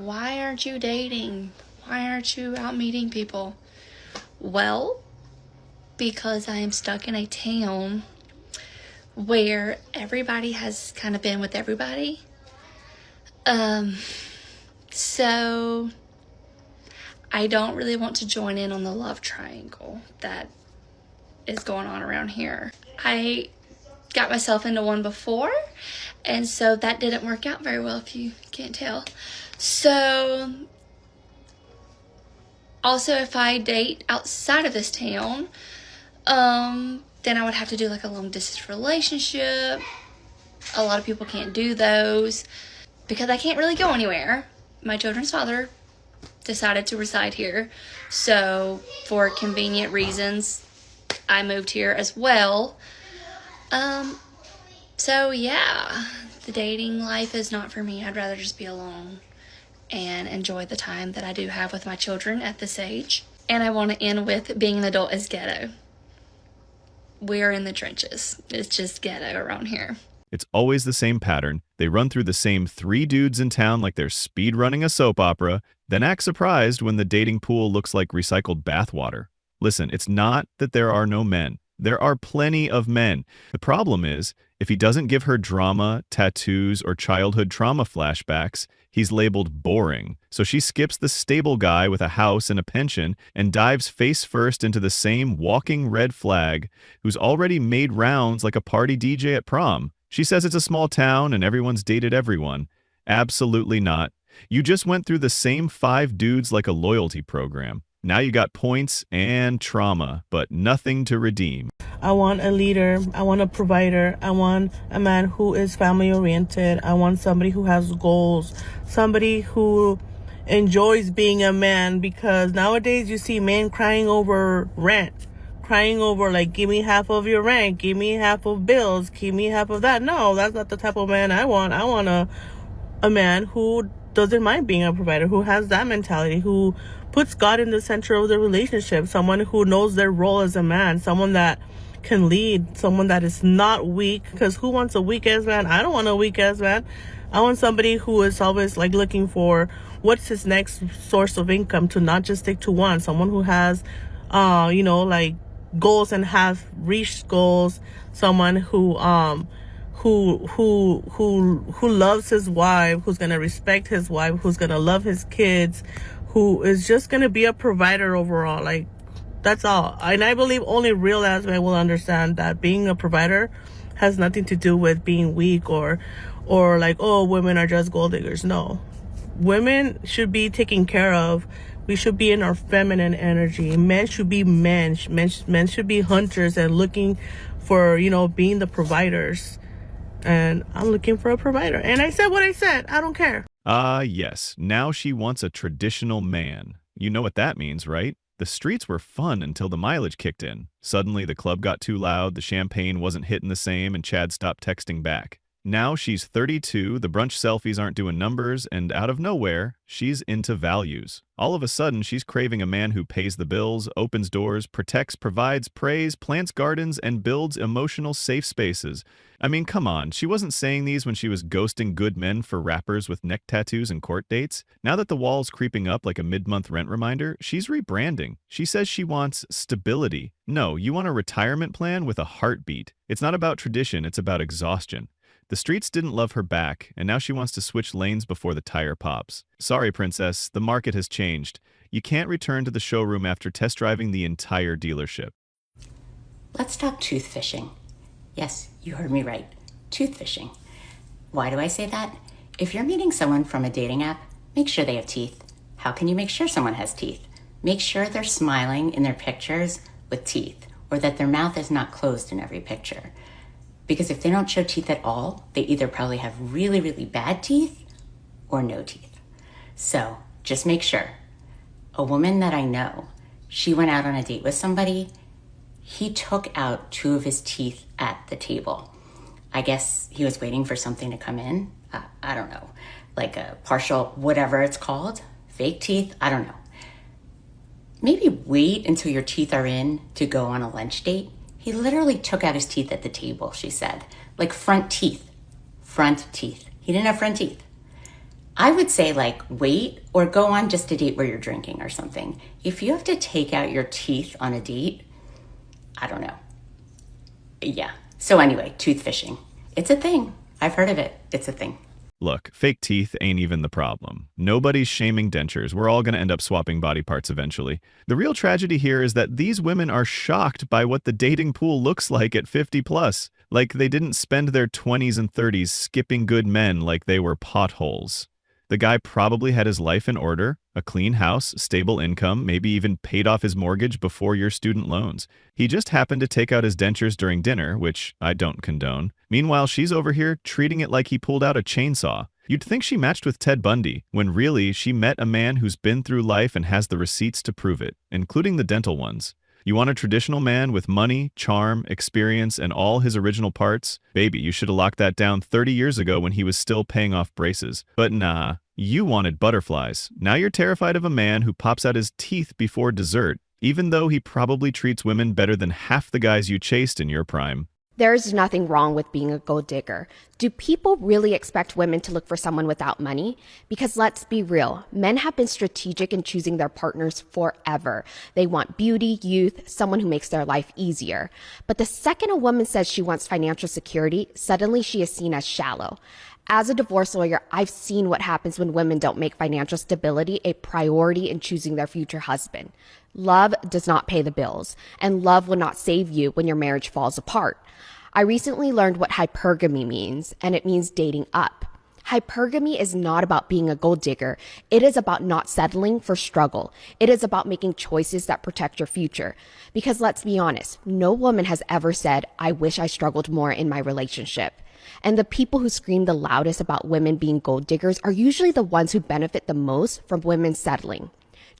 why aren't you dating? Why aren't you out meeting people? Well, because I am stuck in a town where everybody has kind of been with everybody. So I don't really want to join in on the love triangle that is going on around here. I got myself into one before, and so that didn't work out very well, if you can't tell. So also, if I date outside of this town, then I would have to do like a long distance relationship. A lot of people can't do those because I can't really go anywhere. My children's father decided to reside here, so for convenient reasons, I moved here as well. So yeah, the dating life is not for me. I'd rather just be alone and enjoy the time that I do have with my children at this age. And I want to end with being an adult is ghetto. We're in the trenches. It's just ghetto around here. It's always the same pattern. They run through the same 3 dudes in town like they're speed running a soap opera, then act surprised when the dating pool looks like recycled bathwater. Listen, it's not that there are no men. There are plenty of men. The problem is, if he doesn't give her drama, tattoos, or childhood trauma flashbacks, he's labeled boring. So she skips the stable guy with a house and a pension and dives face first into the same walking red flag who's already made rounds like a party DJ at prom. She says it's a small town and everyone's dated everyone. Absolutely not. You just went through the same 5 dudes like a loyalty program. Now you got points and trauma, but nothing to redeem. I want a leader. I want a provider. I want a man who is family oriented. I want somebody who has goals. Somebody who enjoys being a man, because nowadays you see men crying over rent. Crying over like, give me half of your rent, give me half of bills, give me half of that. No, that's not the type of man I want. I want a man who doesn't mind being a provider, who has that mentality, who puts God in the center of the relationship, someone who knows their role as a man, someone that can lead, someone that is not weak, because who wants a weak ass man? I don't want a weak ass man. I want somebody who is always like looking for what's his next source of income, to not just stick to one. Someone who has like goals and has reached goals. Someone who loves his wife, who's gonna respect his wife, who's gonna love his kids, who is just gonna be a provider overall. Like, that's all. And I believe only real ass men will understand that being a provider has nothing to do with being weak or like, oh, women are just gold diggers. No, women should be taken care of. We should be in our feminine energy. Men should be men. Men should be hunters and looking for, being the providers. And I'm looking for a provider. And I said what I said. I don't care. Yes. Now she wants a traditional man. You know what that means, right? The streets were fun until the mileage kicked in. Suddenly, the club got too loud, the champagne wasn't hitting the same, and Chad stopped texting back. Now she's 32, the brunch selfies aren't doing numbers, and out of nowhere, she's into values. All of a sudden, she's craving a man who pays the bills, opens doors, protects, provides, prays, plants gardens, and builds emotional safe spaces. I mean, come on, she wasn't saying these when she was ghosting good men for rappers with neck tattoos and court dates. Now that the wall's creeping up like a mid-month rent reminder, she's rebranding. She says she wants stability. No, you want a retirement plan with a heartbeat. It's not about tradition, it's about exhaustion. The streets didn't love her back, and now she wants to switch lanes before the tire pops. Sorry, princess, the market has changed. You can't return to the showroom after test driving the entire dealership. Let's talk tooth fishing. Yes, you heard me right. Tooth fishing. Why do I say that? If you're meeting someone from a dating app, make sure they have teeth. How can you make sure someone has teeth? Make sure they're smiling in their pictures with teeth, or that their mouth is not closed in every picture. Because if they don't show teeth at all, they either probably have really, really bad teeth or no teeth. So just make sure. A woman that I know, she went out on a date with somebody. He took out 2 of his teeth at the table. I guess he was waiting for something to come in. I don't know, like a partial, whatever it's called, fake teeth. I don't know. Maybe wait until your teeth are in to go on a lunch date. He literally took out his teeth at the table, she said. Like front teeth. Front teeth. He didn't have front teeth. I would say like wait or go on just a date where you're drinking or something. If you have to take out your teeth on a date, I don't know. Yeah. So anyway, tooth fishing. It's a thing. I've heard of it. It's a thing. Look, fake teeth ain't even the problem. Nobody's shaming dentures. We're all going to end up swapping body parts eventually. The real tragedy here is that these women are shocked by what the dating pool looks like at 50 plus. Like they didn't spend their 20s and 30s skipping good men like they were potholes. The guy probably had his life in order, a clean house, stable income, maybe even paid off his mortgage before your student loans. He just happened to take out his dentures during dinner, which I don't condone. Meanwhile, she's over here treating it like he pulled out a chainsaw. You'd think she matched with Ted Bundy, when really she met a man who's been through life and has the receipts to prove it, including the dental ones. You want a traditional man with money, charm, experience, and all his original parts? Baby, you should have locked that down 30 years ago when he was still paying off braces. But nah, you wanted butterflies. Now you're terrified of a man who pops out his teeth before dessert, even though he probably treats women better than half the guys you chased in your prime. There's nothing wrong with being a gold digger. Do people really expect women to look for someone without money? Because let's be real, men have been strategic in choosing their partners forever. They want beauty, youth, someone who makes their life easier. But the second a woman says she wants financial security, suddenly she is seen as shallow. As a divorce lawyer, I've seen what happens when women don't make financial stability a priority in choosing their future husband. Love does not pay the bills, and love will not save you when your marriage falls apart. I recently learned what hypergamy means, and it means dating up. Hypergamy is not about being a gold digger. It is about not settling for struggle. It is about making choices that protect your future. Because let's be honest, no woman has ever said, I wish I struggled more in my relationship. And the people who scream the loudest about women being gold diggers are usually the ones who benefit the most from women settling.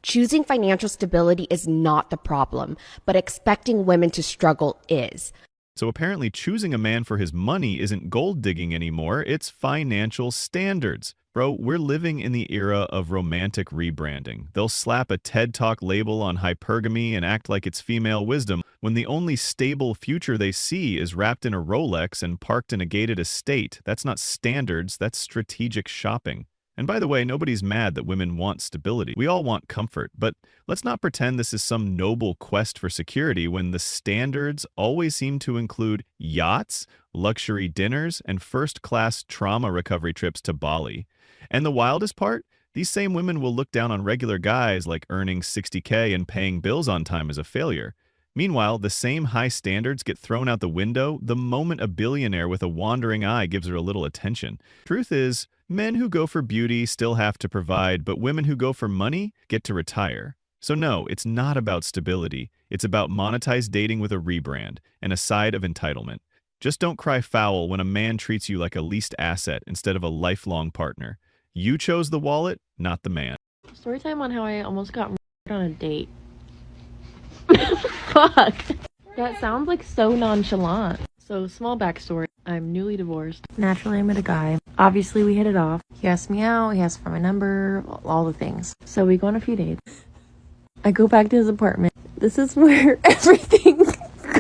Choosing financial stability is not the problem, but expecting women to struggle is. So apparently choosing a man for his money isn't gold digging anymore, it's financial standards. Bro, we're living in the era of romantic rebranding. They'll slap a TED Talk label on hypergamy and act like it's female wisdom when the only stable future they see is wrapped in a Rolex and parked in a gated estate. That's not standards, that's strategic shopping. And by the way, nobody's mad that women want stability. We all want comfort, but let's not pretend this is some noble quest for security when the standards always seem to include yachts, luxury dinners, and first-class trauma recovery trips to Bali. And the wildest part? These same women will look down on regular guys like earning $60K and paying bills on time as a failure. Meanwhile, the same high standards get thrown out the window the moment a billionaire with a wandering eye gives her a little attention. Truth is, men who go for beauty still have to provide, but women who go for money get to retire. So no, it's not about stability. It's about monetized dating with a rebrand and a side of entitlement. Just don't cry foul when a man treats you like a leased asset instead of a lifelong partner. You chose the wallet, not the man. Story time on how I almost got murdered on a date. Fuck. That sounds like so nonchalant. So, small backstory. I'm newly divorced. Naturally, I met a guy. Obviously, we hit it off. He asked me out. He asked for my number. All the things. So, we go on a few dates. I go back to his apartment. This is where everything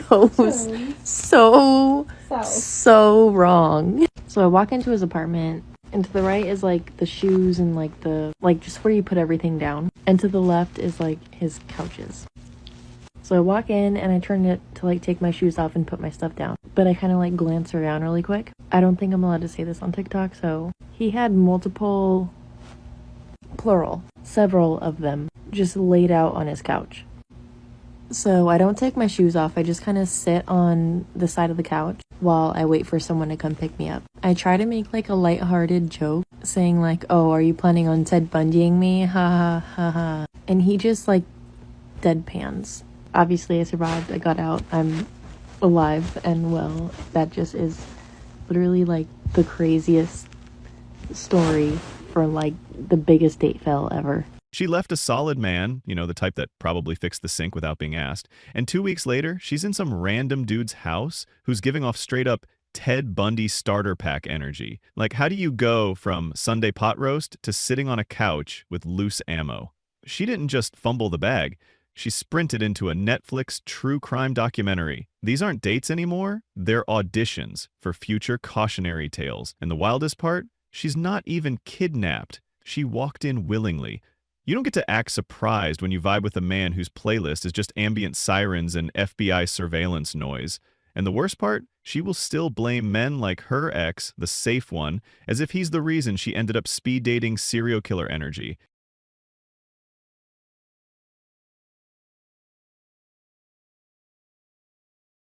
goes so wrong. So, I walk into his apartment. And to the right is like the shoes and like just where you put everything down. And to the left is like his couches. So I walk in and I turn it to like take my shoes off and put my stuff down. But I kind of like glance around really quick. I don't think I'm allowed to say this on TikTok. So he had multiple, plural, several of them just laid out on his couch. So I don't take my shoes off. I just kind of sit on the side of the couch while I wait for someone to come pick me up. I try to make like a lighthearted joke saying like, oh, are you planning on Ted Bundying me? Ha ha ha ha. And he just like deadpans. Obviously I survived. I got out. I'm alive and well. That just is literally like the craziest story for like the biggest date fail ever. She left a solid man, you know, the type that probably fixed the sink without being asked. And 2 weeks later, she's in some random dude's house who's giving off straight up Ted Bundy starter pack energy. Like, how do you go from Sunday pot roast to sitting on a couch with loose ammo? She didn't just fumble the bag. She sprinted into a Netflix true crime documentary. These aren't dates anymore. They're auditions for future cautionary tales. And the wildest part? She's not even kidnapped. She walked in willingly. You don't get to act surprised when you vibe with a man whose playlist is just ambient sirens and FBI surveillance noise. And the worst part, she will still blame men like her ex, the safe one, as if he's the reason she ended up speed dating serial killer energy.